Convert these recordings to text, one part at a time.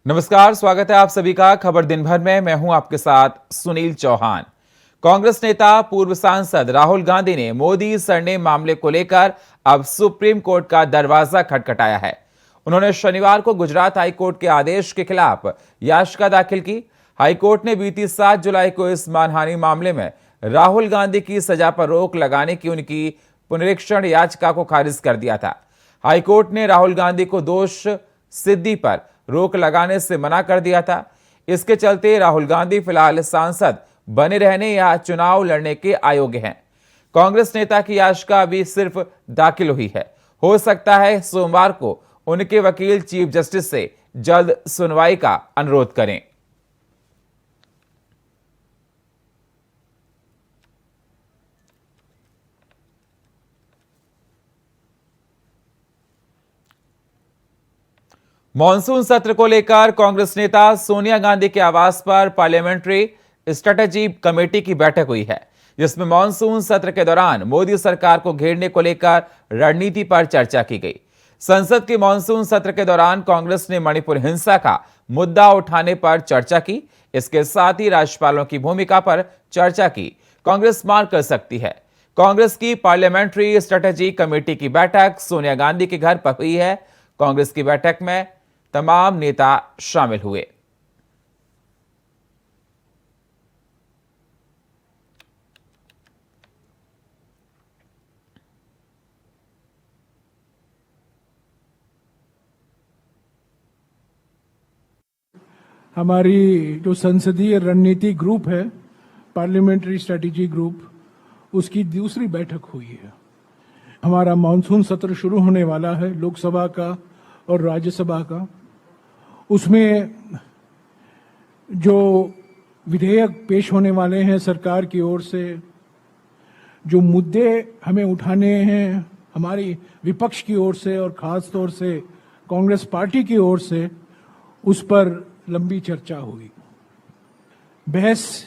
नमस्कार, स्वागत है आप सभी का खबर दिन भर में। मैं हूं आपके साथ सुनील चौहान। कांग्रेस नेता पूर्व सांसद राहुल गांधी ने मोदी सरनेम मामले को लेकर अब सुप्रीम कोर्ट का दरवाजा खटखटाया है। उन्होंने शनिवार को गुजरात हाईकोर्ट के आदेश के खिलाफ याचिका दाखिल की। हाईकोर्ट ने बीती 7 जुलाई को इस मानहानि मामले में राहुल गांधी की सजा पर रोक लगाने की उनकी पुनरीक्षण याचिका को खारिज कर दिया था। हाईकोर्ट ने राहुल गांधी को दोष सिद्धि पर रोक लगाने से मना कर दिया था। इसके चलते राहुल गांधी फिलहाल सांसद बने रहने या चुनाव लड़ने के अयोग्य हैं। कांग्रेस नेता की याचिका अभी सिर्फ दाखिल हुई है। हो सकता है सोमवार को उनके वकील चीफ जस्टिस से जल्द सुनवाई का अनुरोध करें। मॉनसून सत्र को लेकर कांग्रेस नेता सोनिया गांधी के आवास पर पार्लियामेंट्री स्ट्रेटेजी कमेटी की बैठक हुई है, जिसमें मॉनसून सत्र के दौरान मोदी सरकार को घेरने को लेकर रणनीति पर चर्चा की गई। संसद के मॉनसून सत्र के दौरान कांग्रेस ने मणिपुर हिंसा का मुद्दा उठाने पर चर्चा की। इसके साथ ही राज्यपालों की भूमिका पर चर्चा की। कांग्रेस मार कर सकती है। कांग्रेस की पार्लियामेंट्री स्ट्रेटेजी कमेटी की बैठक सोनिया गांधी के घर पर हुई है। कांग्रेस की बैठक में तमाम नेता शामिल हुए। हमारी जो संसदीय रणनीति ग्रुप है, पार्लियामेंट्री स्ट्रेटेजी ग्रुप, उसकी दूसरी बैठक हुई है। हमारा मानसून सत्र शुरू होने वाला है, लोकसभा का और राज्यसभा का। उसमें जो विधेयक पेश होने वाले हैं सरकार की ओर से, जो मुद्दे हमें उठाने हैं हमारी विपक्ष की ओर से और खास तौर से कांग्रेस पार्टी की ओर से, उस पर लंबी चर्चा हुई। बहस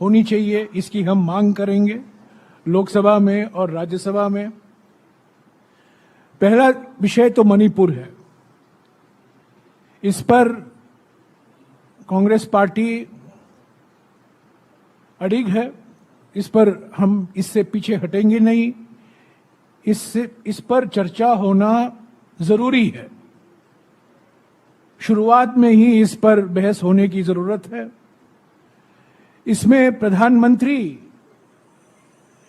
होनी चाहिए, इसकी हम मांग करेंगे लोकसभा में और राज्यसभा में। पहला विषय तो मणिपुर है। इस पर कांग्रेस पार्टी अडिग है। इस पर हम इससे पीछे हटेंगे नहीं। इस पर चर्चा होना जरूरी है। शुरुआत में ही इस पर बहस होने की जरूरत है। इसमें प्रधानमंत्री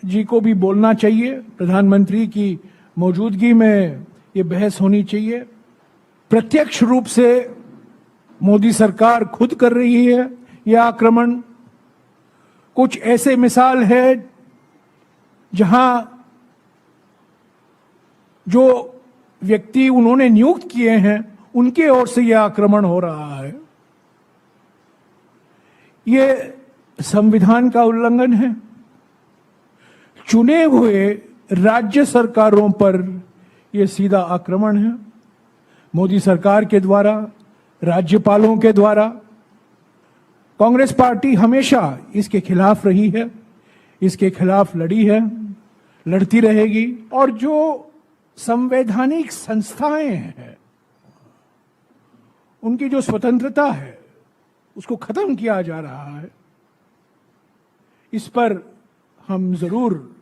जी को भी बोलना चाहिए। प्रधानमंत्री की मौजूदगी में ये बहस होनी चाहिए। प्रत्यक्ष रूप से मोदी सरकार खुद कर रही है यह आक्रमण। कुछ ऐसे मिसाल है जहां जो व्यक्ति उन्होंने नियुक्त किए हैं उनके ओर से यह आक्रमण हो रहा है। यह संविधान का उल्लंघन है। चुने हुए राज्य सरकारों पर यह सीधा आक्रमण है। मोदी सरकार के द्वारा, राज्यपालों के द्वारा। कांग्रेस पार्टी हमेशा इसके खिलाफ रही है, इसके खिलाफ लड़ी है, लड़ती रहेगी। और जो संवैधानिक संस्थाएं हैं, उनकी जो स्वतंत्रता है, उसको खत्म किया जा रहा है। इस पर हम जरूर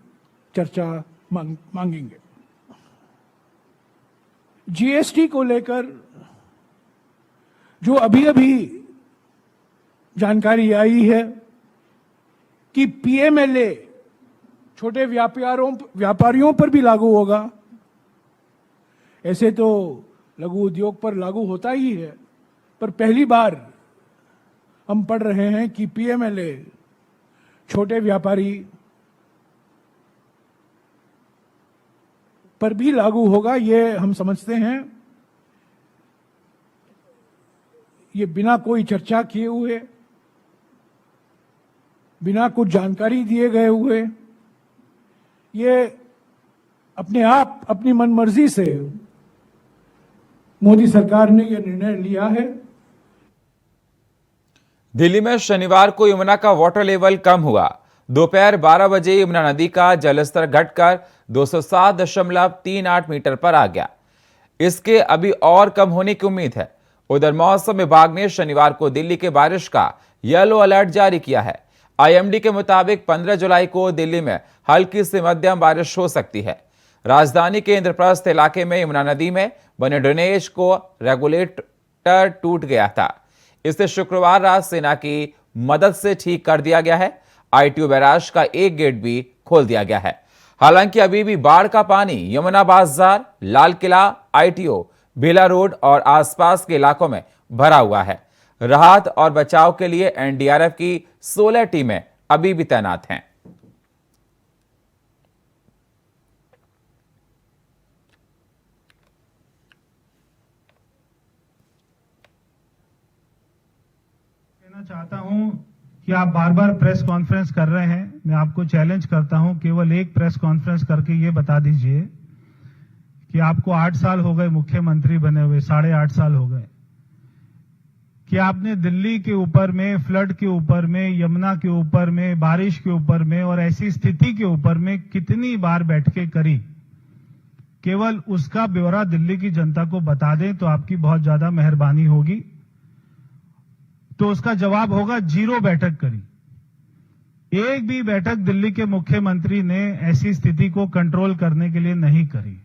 चर्चा मांगेंगे। जीएसटी को लेकर जो अभी अभी जानकारी आई है कि पीएमएलए छोटे व्यापारियों पर भी लागू होगा। ऐसे तो लघु उद्योग पर लागू होता ही है, पर पहली बार हम पढ़ रहे हैं कि पीएमएलए छोटे व्यापारी पर भी लागू होगा। ये हम समझते हैं, ये बिना कोई चर्चा किए हुए, बिना कुछ जानकारी दिए गए हुए, ये अपने आप अपनी मनमर्जी से मोदी सरकार ने यह निर्णय लिया है। दिल्ली में शनिवार को यमुना का वाटर लेवल कम हुआ। दोपहर 12 बजे यमुना नदी का जलस्तर घटकर 207.38 मीटर पर आ गया। इसके अभी और कम होने की उम्मीद है। उधर मौसम विभाग ने शनिवार को दिल्ली के बारिश का येलो अलर्ट जारी किया है। आईएमडी के मुताबिक 15 जुलाई को दिल्ली में हल्की से मध्यम बारिश हो सकती है। राजधानी के इंद्रप्रस्थ इलाके में यमुना नदी में बने ड्रेनेज को रेगुलेटर टूट गया था। इसे शुक्रवार रात सेना की मदद से ठीक कर दिया गया है। आईटीओ बैराज का एक गेट भी खोल दिया गया है। हालांकि अभी भी बाढ़ का पानी यमुना बाजार, लाल किला, आईटीओ, बेला रोड और आसपास के इलाकों में भरा हुआ है। राहत और बचाव के लिए एनडीआरएफ की 16 टीमें अभी भी तैनात हैं। कहना चाहता हूं कि आप बार बार प्रेस कॉन्फ्रेंस कर रहे हैं। मैं आपको चैलेंज करता हूं, केवल एक प्रेस कॉन्फ्रेंस करके ये बता दीजिए कि आपको 8 साल हो गए मुख्यमंत्री बने हुए, 8.5 साल हो गए, कि आपने दिल्ली के ऊपर में, फ्लड के ऊपर में, यमुना के ऊपर में, बारिश के ऊपर में और ऐसी स्थिति के ऊपर में कितनी बार बैठकें करी। केवल उसका ब्यौरा दिल्ली की जनता को बता दें तो आपकी बहुत ज्यादा मेहरबानी होगी। तो उसका जवाब होगा 0 बैठक करी। एक भी बैठक दिल्ली के मुख्यमंत्री ने ऐसी स्थिति को कंट्रोल करने के लिए नहीं करी,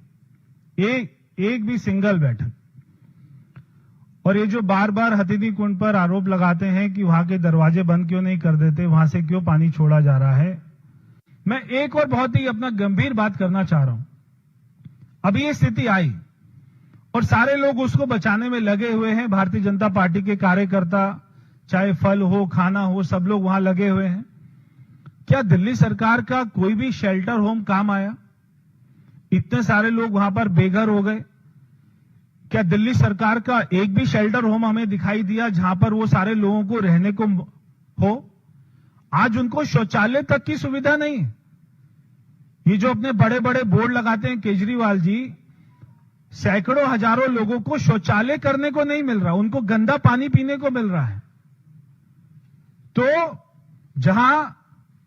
एक भी सिंगल बैठक। और ये जो बार बार हथिनी कुंड पर आरोप लगाते हैं कि वहां के दरवाजे बंद क्यों नहीं कर देते, वहां से क्यों पानी छोड़ा जा रहा है, मैं एक और बहुत ही अपना गंभीर बात करना चाह रहा हूं। अभी ये स्थिति आई और सारे लोग उसको बचाने में लगे हुए हैं। भारतीय जनता पार्टी के कार्यकर्ता, चाहे फल हो, खाना हो, सब लोग वहां लगे हुए हैं। क्या दिल्ली सरकार का कोई भी शेल्टर होम काम आया? इतने सारे लोग वहां पर बेघर हो गए। क्या दिल्ली सरकार का एक भी शेल्टर होम हमें दिखाई दिया जहां पर वो सारे लोगों को रहने को हो? आज उनको शौचालय तक की सुविधा नहीं है। ये जो अपने बड़े बड़े बोर्ड लगाते हैं केजरीवाल जी, सैकड़ों हजारों लोगों को शौचालय करने को नहीं मिल रहा, उनको गंदा पानी पीने को मिल रहा है। तो जहां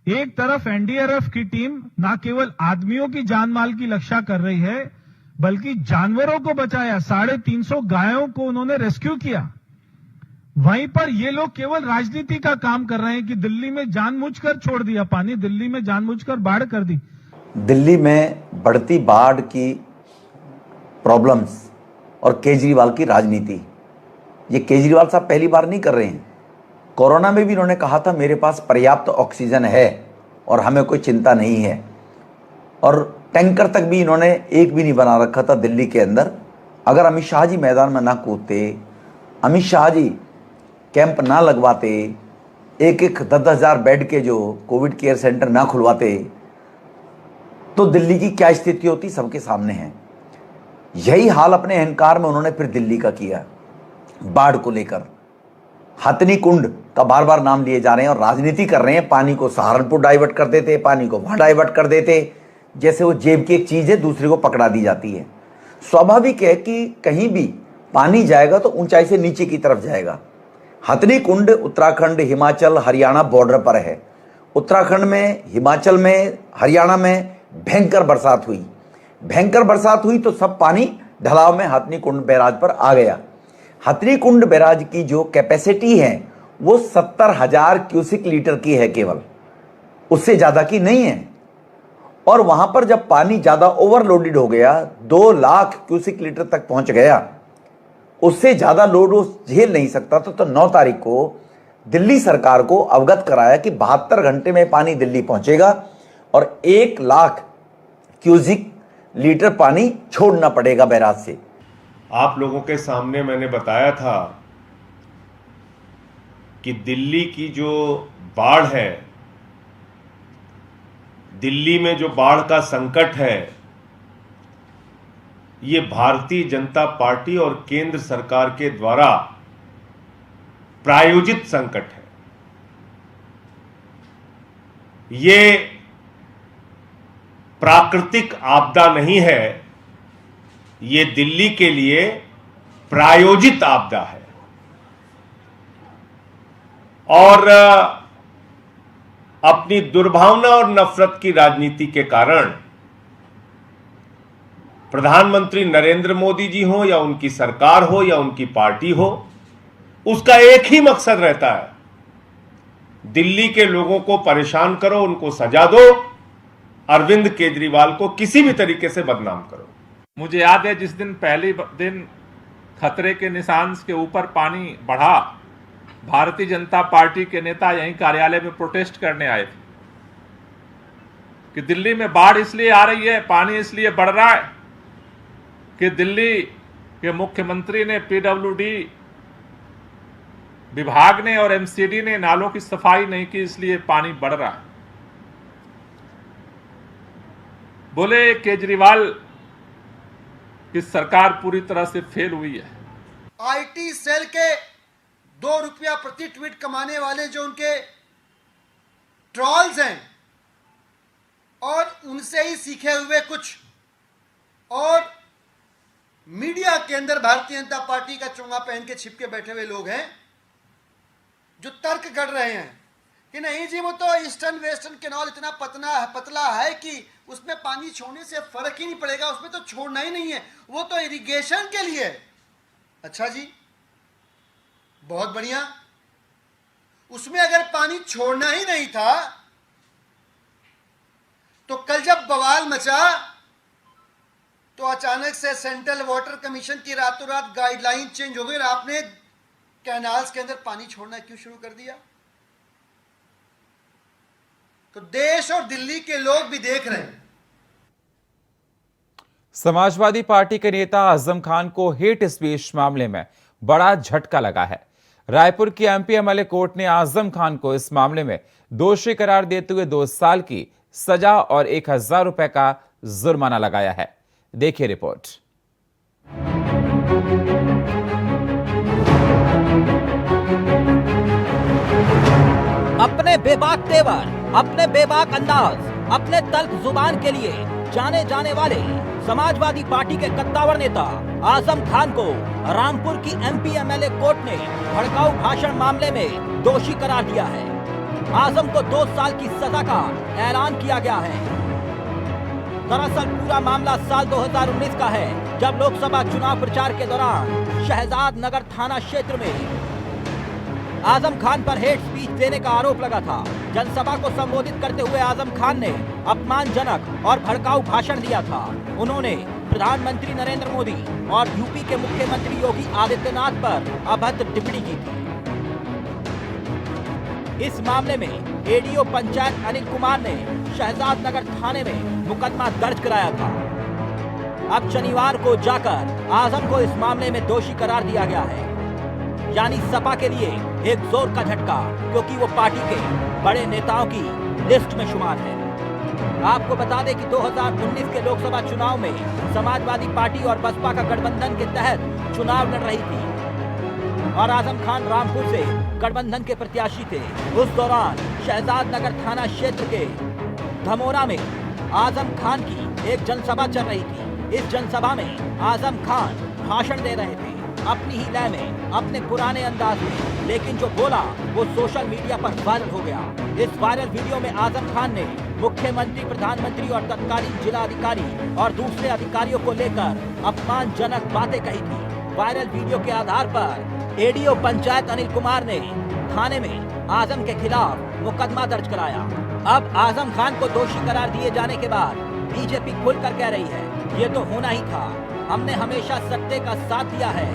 एक तरफ एनडीआरएफ की टीम ना केवल आदमियों की जान माल की रक्षा कर रही है, बल्कि जानवरों को बचाया, 350 गायों को उन्होंने रेस्क्यू किया, वहीं पर ये लोग केवल राजनीति का काम कर रहे हैं कि दिल्ली में जानबूझकर छोड़ दिया पानी, दिल्ली में जानबूझकर बाढ़ कर दी। दिल्ली में बढ़ती बाढ़ की प्रॉब्लम्स और केजरीवाल की राजनीति, ये केजरीवाल साहब पहली बार नहीं कर रहे हैं। कोरोना में भी इन्होंने कहा था मेरे पास पर्याप्त ऑक्सीजन है और हमें कोई चिंता नहीं है, और टैंकर तक भी इन्होंने एक भी नहीं बना रखा था दिल्ली के अंदर। अगर अमित शाह जी मैदान में ना कूदते, अमित शाह जी कैंप ना लगवाते, एक 10,000 बेड के जो कोविड केयर सेंटर ना खुलवाते, तो दिल्ली की क्या स्थिति होती सबके सामने है। यही हाल अपने अहंकार में उन्होंने फिर दिल्ली का किया। बाढ़ को लेकर हथनी कुंड का बार बार नाम लिए जा रहे हैं और राजनीति कर रहे हैं। पानी को सहारनपुर डाइवर्ट कर देते, पानी को वहां डाइवर्ट कर देते, जैसे वो जेब की एक चीज है दूसरे को पकड़ा दी जाती है। स्वाभाविक है कि कहीं भी पानी जाएगा तो ऊंचाई से नीचे की तरफ जाएगा। हथनी कुंड उत्तराखंड, हिमाचल, हरियाणा बॉर्डर पर है। उत्तराखंड में, हिमाचल में, हरियाणा में भयंकर बरसात हुई। भयंकर बरसात हुई तो सब पानी ढलाव में हथनी कुंड बैराज पर आ गया। हथनी कुंड बैराज की जो कैपेसिटी है वो 70,000 क्यूसिक लीटर की है केवल, उससे ज्यादा की नहीं है। और वहां पर जब पानी ज्यादा ओवरलोडेड हो गया, 2 लाख क्यूसिक लीटर तक पहुंच गया, उससे ज्यादा लोड वो झेल नहीं सकता तो 9 तारीख को दिल्ली सरकार को अवगत कराया कि 72 घंटे में पानी दिल्ली पहुंचेगा और 1 लाख क्यूसिक लीटर पानी छोड़ना पड़ेगा बैराज से। आप लोगों के सामने मैंने बताया था कि दिल्ली की जो बाढ़ है, दिल्ली में जो बाढ़ का संकट है, ये भारतीय जनता पार्टी और केंद्र सरकार के द्वारा प्रायोजित संकट है। ये प्राकृतिक आपदा नहीं है, ये दिल्ली के लिए प्रायोजित आपदा है। और अपनी दुर्भावना और नफरत की राजनीति के कारण प्रधानमंत्री नरेंद्र मोदी जी हो या उनकी सरकार हो या उनकी पार्टी हो, उसका एक ही मकसद रहता है, दिल्ली के लोगों को परेशान करो, उनको सजा दो, अरविंद केजरीवाल को किसी भी तरीके से बदनाम करो। मुझे याद है जिस दिन पहले दिन खतरे के निशान के ऊपर पानी बढ़ा, भारतीय जनता पार्टी के नेता यहीं कार्यालय में प्रोटेस्ट करने आए थे कि दिल्ली में बाढ़ इसलिए आ रही है, पानी इसलिए बढ़ रहा है कि दिल्ली के मुख्यमंत्री ने, पीडब्ल्यूडी विभाग ने और एमसीडी ने नालों की सफाई नहीं की, इसलिए पानी बढ़ रहा है। बोले केजरीवाल की सरकार पूरी तरह से फेल हुई है। आईटी सेल के 2 रुपया प्रति ट्वीट कमाने वाले जो उनके ट्रॉल्स हैं और उनसे ही सीखे हुए कुछ और मीडिया के अंदर भारतीय जनता पार्टी का चोंगा पहन के छिपके बैठे हुए लोग हैं जो तर्क कर रहे हैं कि नहीं जी वो तो ईस्टर्न वेस्टर्न कैनाल इतना पतला है कि उसमें पानी छोड़ने से फर्क ही नहीं पड़ेगा, उसमें तो छोड़ना ही नहीं है, वो तो इरिगेशन के लिए है। अच्छा जी, बहुत बढ़िया। उसमें अगर पानी छोड़ना ही नहीं था तो कल जब बवाल मचा तो अचानक से सेंट्रल वाटर कमीशन की रातों रात गाइडलाइन चेंज हो गई और आपने कैनाल्स के अंदर पानी छोड़ना क्यों शुरू कर दिया? तो देश और दिल्ली के लोग भी देख रहे हैं। समाजवादी पार्टी के नेता आजम खान को हेट स्पीच मामले में बड़ा झटका लगा है। रायपुर की एमपी एमएलए कोर्ट ने आजम खान को इस मामले में दोषी करार देते हुए 2 साल की सजा और 1000 रुपए का जुर्माना लगाया है। देखिए रिपोर्ट। अपने बेबाक तेवर, अपने बेबाक अंदाज, अपने तल्ख जुबान के लिए जाने जाने वाले समाजवादी पार्टी के कद्दावर नेता आजम खान को रामपुर की एमपी एमएलए कोर्ट ने भड़काऊ भाषण मामले में दोषी करार दिया है। आजम को 2 साल की सजा का ऐलान किया गया है। दरअसल पूरा मामला साल 2019 का है, जब लोकसभा चुनाव प्रचार के दौरान शहजाद नगर थाना क्षेत्र में आजम खान पर हेट स्पीच देने का आरोप लगा था। जनसभा को संबोधित करते हुए आजम खान ने अपमानजनक और भड़काऊ भाषण दिया था। उन्होंने प्रधानमंत्री नरेंद्र मोदी और यूपी के मुख्यमंत्री योगी आदित्यनाथ पर अभद्र टिप्पणी की थी। इस मामले में एडीओ पंचायत अनिल कुमार ने शहजाद नगर थाने में मुकदमा दर्ज कराया था। अब शनिवार को जाकर आजम को इस मामले में दोषी करार दिया गया है, यानी सपा के लिए एक जोर का झटका, क्योंकि वो पार्टी के बड़े नेताओं की लिस्ट में शुमार है। आपको बता दें कि 2019 के लोकसभा चुनाव में समाजवादी पार्टी और बसपा का गठबंधन के तहत चुनाव लड़ रही थी और आजम खान रामपुर से गठबंधन के प्रत्याशी थे। उस दौरान शहजाद नगर थाना क्षेत्र के धमोरा में आजम खान की एक जनसभा चल रही थी। इस जनसभा में आजम खान भाषण दे रहे थे अपनी ही लय में, अपने पुराने अंदाज में, लेकिन जो बोला वो सोशल मीडिया पर वायरल हो गया। इस वायरल वीडियो में आजम खान ने मुख्यमंत्री, प्रधानमंत्री और तत्कालीन जिला अधिकारी और दूसरे अधिकारियों को लेकर अपमानजनक बातें कही थी। वायरल वीडियो के आधार पर एडीओ पंचायत अनिल कुमार ने थाने में आजम के खिलाफ मुकदमा दर्ज कराया। अब आजम खान को दोषी करार दिए जाने के बाद बीजेपी खुलकर कह रही है ये तो होना ही था, हमने हमेशा सत्य का साथ दिया है,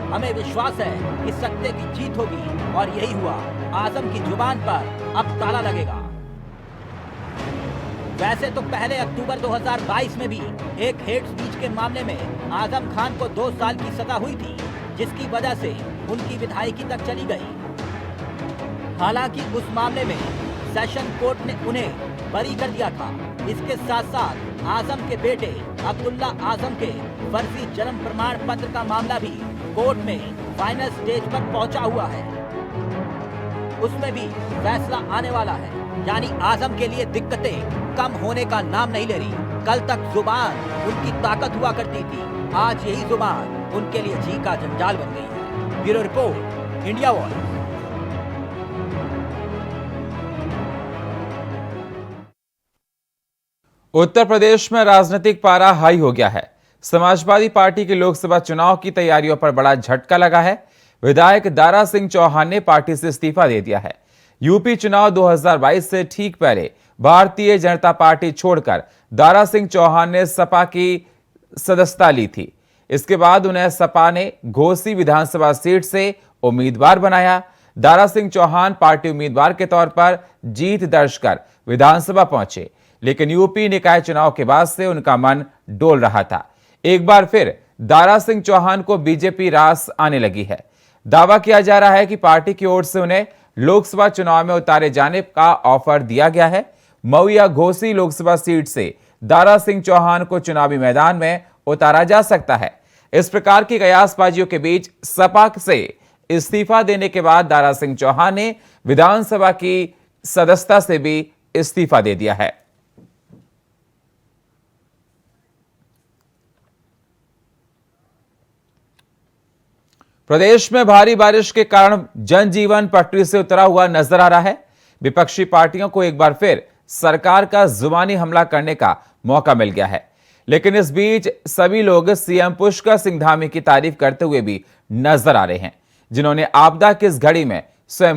हमें विश्वास है कि सत्य की जीत होगी और यही हुआ। आजम की जुबान पर अब ताला लगेगा। वैसे तो पहले अक्टूबर 2022 में भी एक हेट स्पीच के मामले में आजम खान को 2 साल की सजा हुई थी, जिसकी वजह से उनकी विधायकी तक चली गई। हालांकि उस मामले में सेशन कोर्ट ने उन्हें बरी कर दिया था। इसके साथ साथ आजम के बेटे अब्दुल्ला आजम के फर्जी जन्म प्रमाण पत्र का मामला भी कोर्ट में फाइनल स्टेज पर पहुंचा हुआ है। उसमें भी फैसला आने वाला है, यानी आजम के लिए दिक्कतें कम होने का नाम नहीं ले रही। कल तक जुबान उनकी ताकत हुआ करती थी, आज यही जुबान उनके लिए जी का जंजाल बन गई है। Bureau report, India voice. Uttar Pradesh में राजनीतिक पारा हाई हो गया है। समाजवादी पार्टी के लोकसभा चुनाव की तैयारियों पर बड़ा झटका लगा है। विधायक दारा सिंह चौहान ने पार्टी से इस्तीफा दे दिया है। यूपी चुनाव 2022 से ठीक पहले भारतीय जनता पार्टी छोड़कर दारा सिंह चौहान ने सपा की सदस्यता ली थी। इसके बाद उन्हें सपा ने घोसी विधानसभा सीट से उम्मीदवार बनाया। दारा सिंह चौहान पार्टी उम्मीदवार के तौर पर जीत दर्ज कर विधानसभा पहुंचे, लेकिन यूपी निकाय चुनाव के बाद से उनका मन डोल रहा था। एक बार फिर दारा सिंह चौहान को बीजेपी रास आने लगी है। दावा किया जा रहा है कि पार्टी की ओर से उन्हें लोकसभा चुनाव में उतारे जाने का ऑफर दिया गया है। मऊ या घोसी लोकसभा सीट से दारा सिंह चौहान को चुनावी मैदान में उतारा जा सकता है। इस प्रकार की कयासबाजियों के बीच सपा से इस्तीफा देने के बाद दारा सिंह चौहान ने विधानसभा की सदस्यता से भी इस्तीफा दे दिया है। प्रदेश में भारी बारिश के कारण जनजीवन पटरी से उतरा हुआ नजर आ रहा है। विपक्षी पार्टियों को एक बार फिर सरकार का जुबानी हमला करने का मौका मिल गया है, लेकिन इस बीच सभी लोग सीएम पुष्कर सिंह धामी की तारीफ करते हुए भी नजर आ रहे हैं, जिन्होंने आपदा की इस घड़ी में स्वयं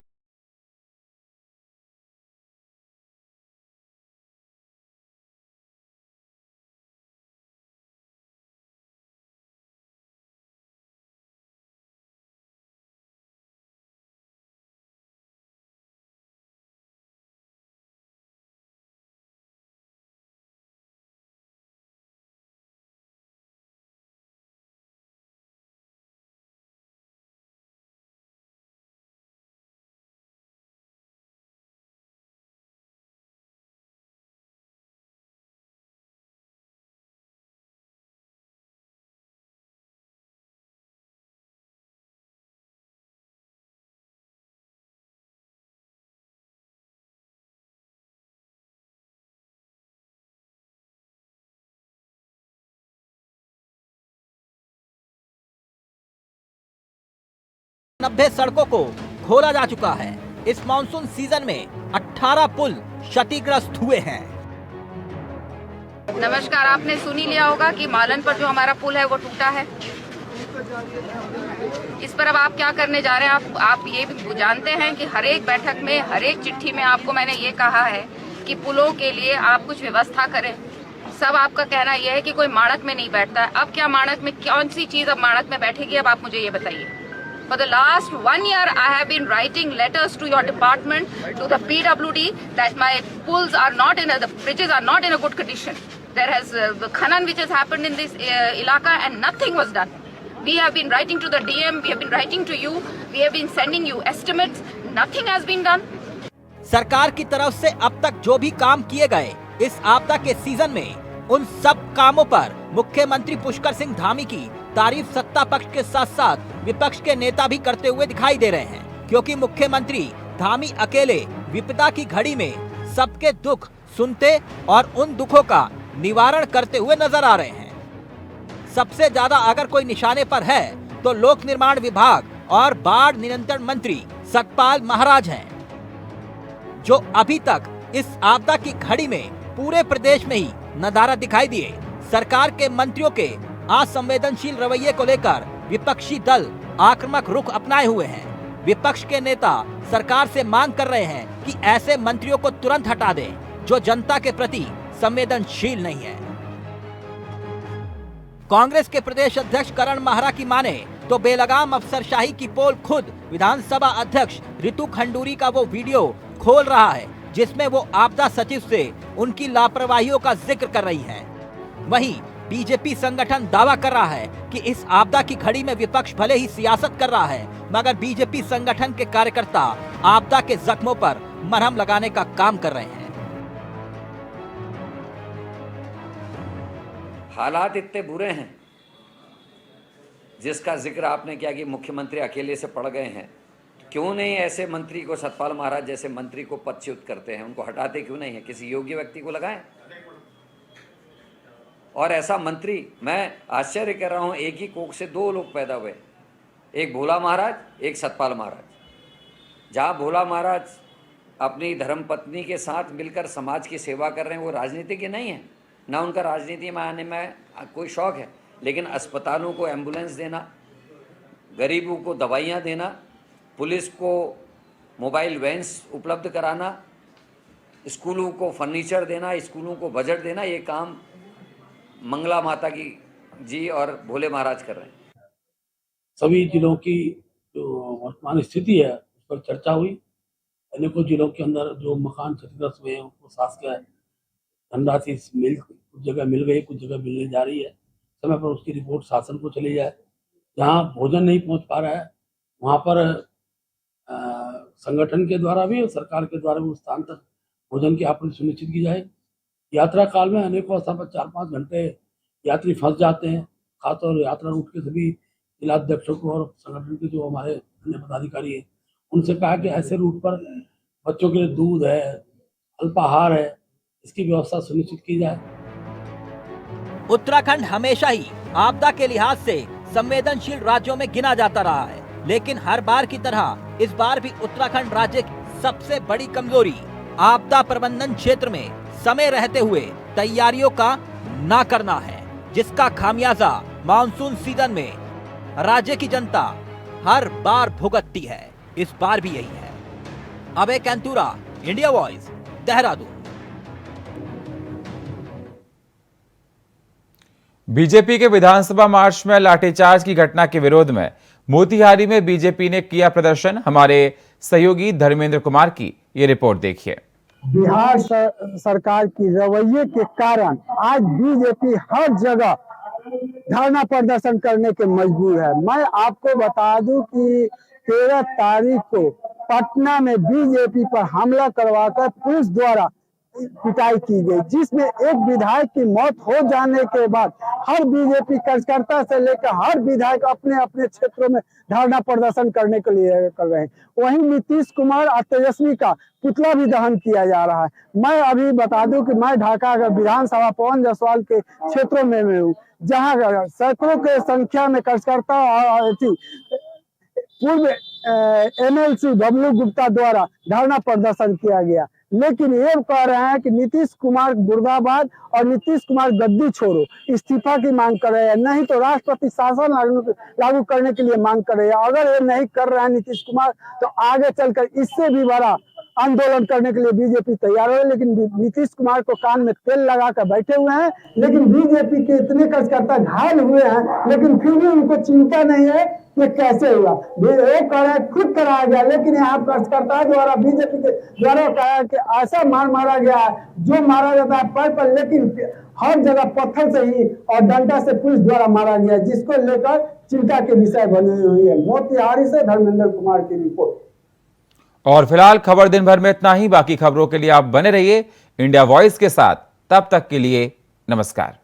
नब्बे सड़कों को खोला जा चुका है। इस मानसून सीजन में 18 पुल क्षतिग्रस्त हुए हैं। नमस्कार, आपने सुन ही लिया होगा कि मालन पर जो हमारा पुल है वो टूटा है। इस पर अब आप क्या करने जा रहे हैं? आप ये भी जानते हैं कि हर एक बैठक में, हर एक चिट्ठी में आपको मैंने ये कहा है कि पुलों के लिए आप कुछ व्यवस्था करें। सब आपका कहना यह है कि कोई माणक में नहीं बैठता है। अब क्या माणक में, कौन सी चीज अब माणक में बैठेगी? अब आप मुझे ये बताइए। For the last 1 year, I have been writing letters to your department, to the PWD, that my pools are not in, the bridges are not in a good condition. There has the khanan which has happened in this ilaka and nothing was done. We have been writing to the DM, we have been writing to you, we have been sending you estimates, nothing has been done. सरकार की तरफ से अब तक जो भी काम किए गए इस आपदा के सीजन में, उन सब कामों पर मुख्यमंत्री पुष्कर सिंह धामी की तारीफ सत्ता पक्ष के साथ साथ विपक्ष के नेता भी करते हुए दिखाई दे रहे हैं, क्योंकि मुख्यमंत्री धामी अकेले विपदा की घड़ी में सबके दुख सुनते और उन दुखों का निवारण करते हुए नजर आ रहे हैं। सबसे ज्यादा अगर कोई निशाने पर है तो लोक निर्माण विभाग और बाढ़ नियंत्रण मंत्री सतपाल महाराज हैं, जो अभी तक इस आपदा की घड़ी में पूरे प्रदेश में ही नदारद दिखाई दिए। सरकार के मंत्रियों के असंवेदनशील रवैये को लेकर विपक्षी दल आक्रामक रुख अपनाए हुए हैं। विपक्ष के नेता सरकार से मांग कर रहे हैं कि ऐसे मंत्रियों को तुरंत हटा दें जो जनता के प्रति संवेदनशील नहीं है। कांग्रेस के प्रदेश अध्यक्ष करण माहरा की माने तो बेलगाम अफसरशाही की पोल खुद विधानसभा अध्यक्ष रितु खंडूरी का वो वीडियो खोल रहा है, जिसमें वो आपदा सचिव से उनकी लापरवाहियों का जिक्र कर रही है। वहीं बीजेपी संगठन दावा कर रहा है कि इस आपदा की घड़ी में विपक्ष भले ही सियासत कर रहा है, मगर बीजेपी संगठन के कार्यकर्ता आपदा के जख्मों पर मरहम लगाने का काम कर रहे हैं। हालात इतने बुरे हैं जिसका जिक्र आपने किया कि मुख्यमंत्री अकेले से पड़ गए हैं, क्यों नहीं ऐसे मंत्री को, सतपाल महाराज जैसे मंत्री को पदच्युत करते हैं, उनको हटाते क्यों नहीं है? किसी योग्य व्यक्ति को लगाएं। और ऐसा मंत्री, मैं आश्चर्य कर रहा हूं, एक ही कोख से दो लोग पैदा हुए, एक भोला महाराज, एक सतपाल महाराज। जहां भोला महाराज अपनी धर्मपत्नी के साथ मिलकर समाज की सेवा कर रहे हैं, वो राजनीतिज्ञ नहीं है, ना उनका राजनीति में आने में कोई शौक है, लेकिन अस्पतालों को एम्बुलेंस देना, गरीबों को दवाइयाँ देना, पुलिस को मोबाइल वैन्स उपलब्ध कराना, स्कूलों को फर्नीचर देना, स्कूलों को बजट देना, ये काम मंगला माता की जी और भोले महाराज कर रहे हैं। सभी जिलों की जो वर्तमान स्थिति है उस पर चर्चा हुई। अनेकों जिलों के अंदर जो मकान क्षतिग्रस्त हुए हैं उनको शासकीय धनराशि कुछ जगह मिल गई, कुछ जगह मिलने जा रही है। समय पर उसकी रिपोर्ट शासन को चली जाए। जहाँ भोजन नहीं पहुँच पा रहा है वहाँ पर संगठन के द्वारा भी और सरकार के द्वारा भी उस स्थान तक भोजन की आपूर्ति सुनिश्चित की जाए। यात्रा काल में अनेकों स्थान पर 4-5 घंटे यात्री फंस जाते हैं। खासतौर यात्रा रूट के सभी जिलाध्यक्षों को और संगठन के जो हमारे अन्य पदाधिकारी हैं उनसे कहा कि ऐसे रूट पर बच्चों के लिए दूध है, अल्पाहार है, इसकी व्यवस्था सुनिश्चित की जाए। उत्तराखंड हमेशा ही आपदा के लिहाज से संवेदनशील राज्यों में गिना जाता रहा है, लेकिन हर बार की तरह इस बार भी उत्तराखंड राज्य की सबसे बड़ी कमजोरी आपदा प्रबंधन क्षेत्र में समय रहते हुए तैयारियों का ना करना है, जिसका खामियाजा मानसून सीजन में राज्य की जनता हर बार भुगतती है। इस बार भी यही है। Abhay Kaintura, India voice, Dehradun. BJP के विधानसभा मार्च में लाठीचार्ज की घटना के विरोध में मोतिहारी में बीजेपी ने किया प्रदर्शन। हमारे सहयोगी धर्मेंद्र कुमार की ये रिपोर्ट देखिए। बिहार सरकार की रवैये के कारण आज बीजेपी हर जगह धरना प्रदर्शन करने के मजबूर है। मैं आपको बता दूं कि 13 तारीख को पटना में बीजेपी पर हमला करवाकर पुलिस द्वारा पिटाई की गई, जिसमें एक विधायक की मौत हो जाने के बाद हर बीजेपी कार्यकर्ता से लेकर हर विधायक अपने अपने क्षेत्रों में धरना प्रदर्शन करने के लिए कर रहे हैं। वहीं नीतीश कुमार और तेजस्वी का पुतला भी दहन किया जा रहा है। मैं अभी बता दूं कि मैं ढाका विधानसभा पवन जायसवाल के क्षेत्रों में हूँ, जहाँ सैकड़ों के संख्या में कार्यकर्ता और पूर्व एमएलसी डब्ल्यू गुप्ता द्वारा धरना प्रदर्शन किया गया। लेकिन ये कह रहे हैं कि नीतीश कुमार मुर्दाबाद और नीतीश कुमार गद्दी छोड़ो, इस्तीफा की मांग कर रहे हैं, नहीं तो राष्ट्रपति शासन लागू करने के लिए मांग कर रहे हैं। अगर ये नहीं कर रहे हैं नीतीश कुमार तो आगे चलकर इससे भी बड़ा आंदोलन करने के लिए बीजेपी तैयार है। लेकिन नीतीश कुमार को कान में तेल लगा कर बैठे हुए हैं। लेकिन बीजेपी के इतने कार्यकर्ता घायल हुए हैं, लेकिन फिर भी उनको चिंता नहीं है कि कैसे हुआ। वो कह रहे हैं खुद कराया गया, लेकिन यहाँ कार्यकर्ता द्वारा बीजेपी के द्वारा कहा कि ऐसा मारा गया है जो मारा जाता है पैर पर, लेकिन हर जगह पत्थर से ही और डंडा से पुलिस द्वारा मारा गया, जिसको लेकर चिंता के विषय बनी हुई है। मोतिहारी से धर्मेंद्र कुमार की रिपोर्ट। और फिलहाल खबर दिन भर में इतना ही। बाकी खबरों के लिए आप बने रहिए इंडिया वॉइस के साथ। तब तक के लिए नमस्कार।